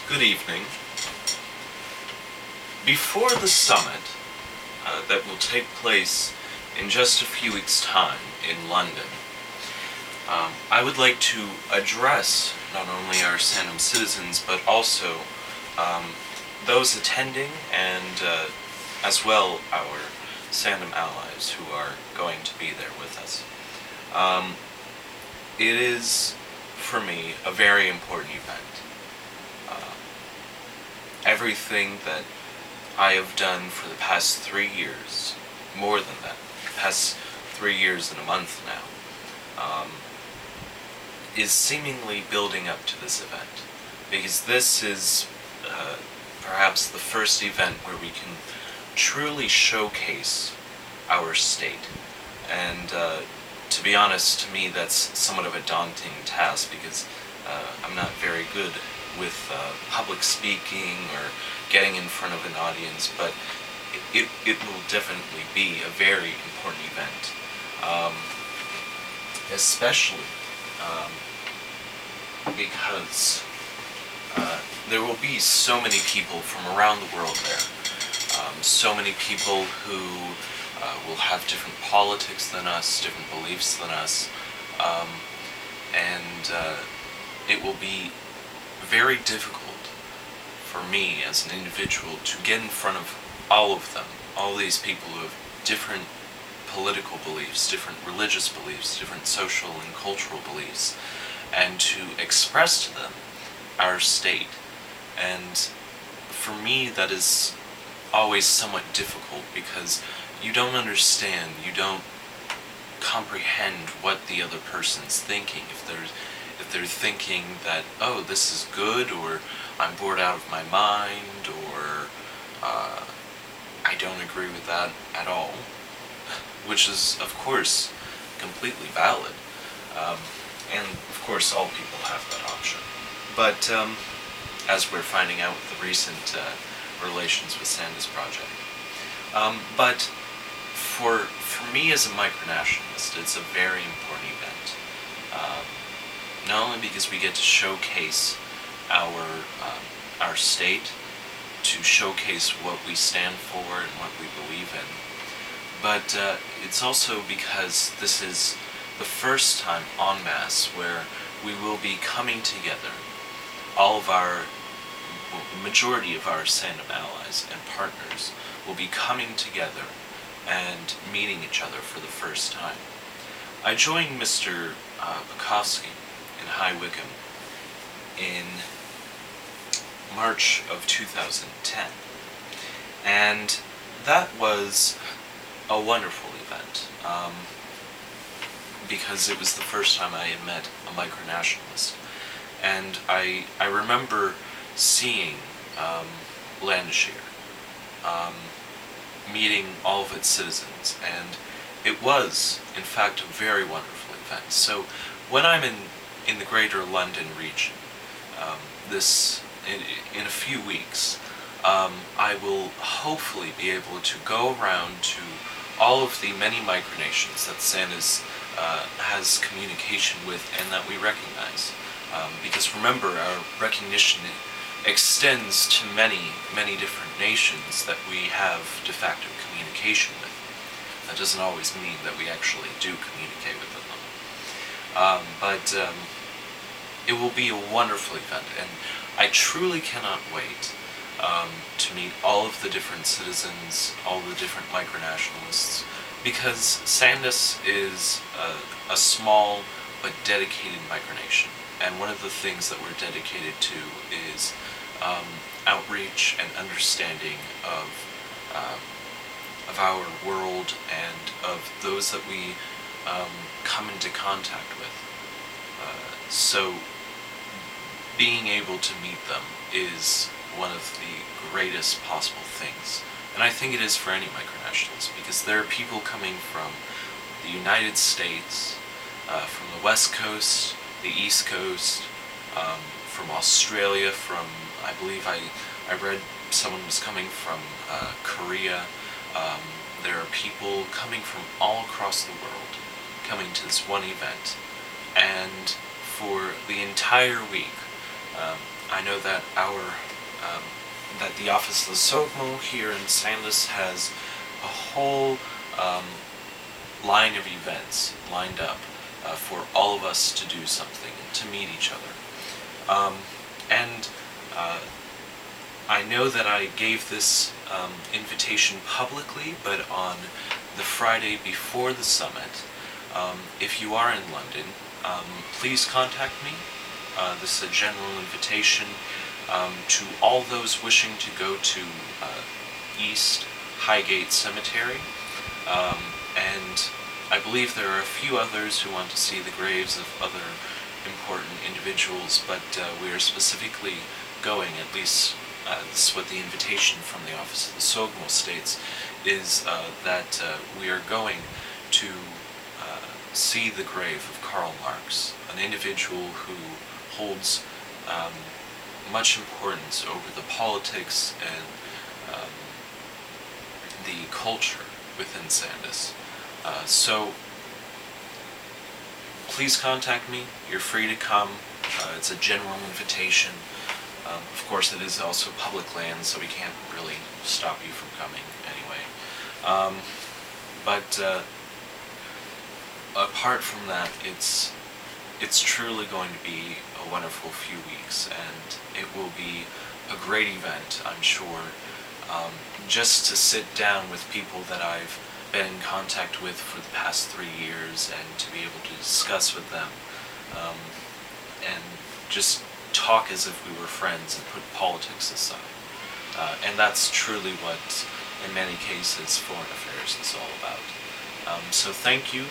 Good evening. Before the summit that will take place in just a few weeks' time in London, I would like to address not only our Sandom citizens but also those attending and as well our Sandom allies who are going to be there with us. It is, for me, a very important event. Everything that I have done for the past 3 years, more than that, the past 3 years and a month now, is seemingly building up to this event. Because this is perhaps the first event where we can truly showcase our state. And to be honest, to me that's somewhat of a daunting task because I'm not very good with public speaking or getting in front of an audience, but it will definitely be a very important event, especially because there will be so many people from around the world there, so many people who will have different politics than us, different beliefs than us, and it will be very difficult for me as an individual to get in front of all of them, all these people who have different political beliefs, different religious beliefs, different social and cultural beliefs, and to express to them our state. And for me that is always somewhat difficult because you don't understand, you don't comprehend what the other person's thinking. If they're thinking that, oh, this is good, or I'm bored out of my mind, or I don't agree with that at all, which is, of course, completely valid. And, of course, all people have that option. But, as we're finding out with the recent relations with Sanda's project. But for me as a micronationalist, it's a very important event. Not only because we get to showcase our state, to showcase what we stand for and what we believe in, but it's also because this is the first time en masse where we will be coming together, all of the majority of our Sandom allies and partners will be coming together and meeting each other for the first time. I joined Mr. Bukowski in High Wycombe in March of 2010, and that was a wonderful event because it was the first time I had met a micronationalist, and I remember seeing Landshire, meeting all of its citizens, and it was in fact a very wonderful event. So when I'm in the Greater London region, in a few weeks, I will hopefully be able to go around to all of the many micronations that Sanda's has communication with and that we recognize. Because remember, our recognition extends to many, many different nations that we have de facto communication with. That doesn't always mean that we actually do communicate with them. But it will be a wonderful event, and I truly cannot wait to meet all of the different citizens, all the different micronationalists, because Sandus is a small but dedicated micronation, and one of the things that we're dedicated to is outreach and understanding of our world and of those that we come into contact with. So being able to meet them is one of the greatest possible things. And I think it is for any micronationalist, because there are people coming from the United States, from the West Coast, the East Coast, from Australia, from, I believe I read someone was coming from Korea. There are people coming from all across the world coming to this one event, and for the entire week I know that that the office of the Sôgmô here in Sandus has a whole line of events lined up for all of us to do something and to meet each other. And I know that I gave this invitation publicly, but on the Friday before the summit, if you are in London, please contact me. This is a general invitation to all those wishing to go to East Highgate Cemetery, and I believe there are a few others who want to see the graves of other important individuals, but we are specifically going, at least this is what the invitation from the office of the Sôgmô states, is that we are going to see the grave of Karl Marx, an individual who holds much importance over the politics and the culture within Sandus. So please contact me. You're free to come. It's a general invitation. Of course, it is also public land, so we can't really stop you from coming anyway. But apart from that, it's truly going to be a wonderful few weeks, and it will be a great event, I'm sure. Just to sit down with people that I've been in contact with for the past 3 years, and to be able to discuss with them, and just talk as if we were friends and put politics aside. And that's truly what, in many cases, foreign affairs is all about. So thank you,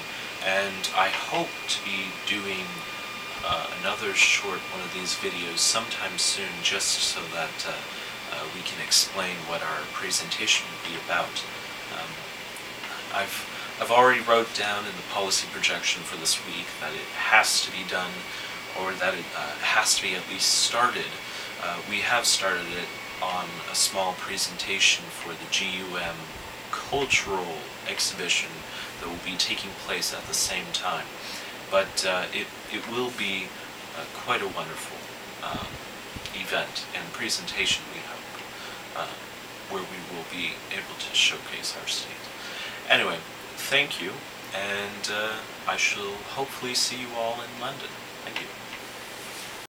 and I hope to be doing another short one of these videos sometime soon, just so that we can explain what our presentation will be about. I've already wrote down in the policy projection for this week that it has to be done, or that it has to be at least started. We have started it on a small presentation for the GUM cultural exhibition that will be taking place at the same time. But it will be quite a wonderful event and presentation, we hope, where we will be able to showcase our state. Anyway, thank you, and I shall hopefully see you all in London. Thank you.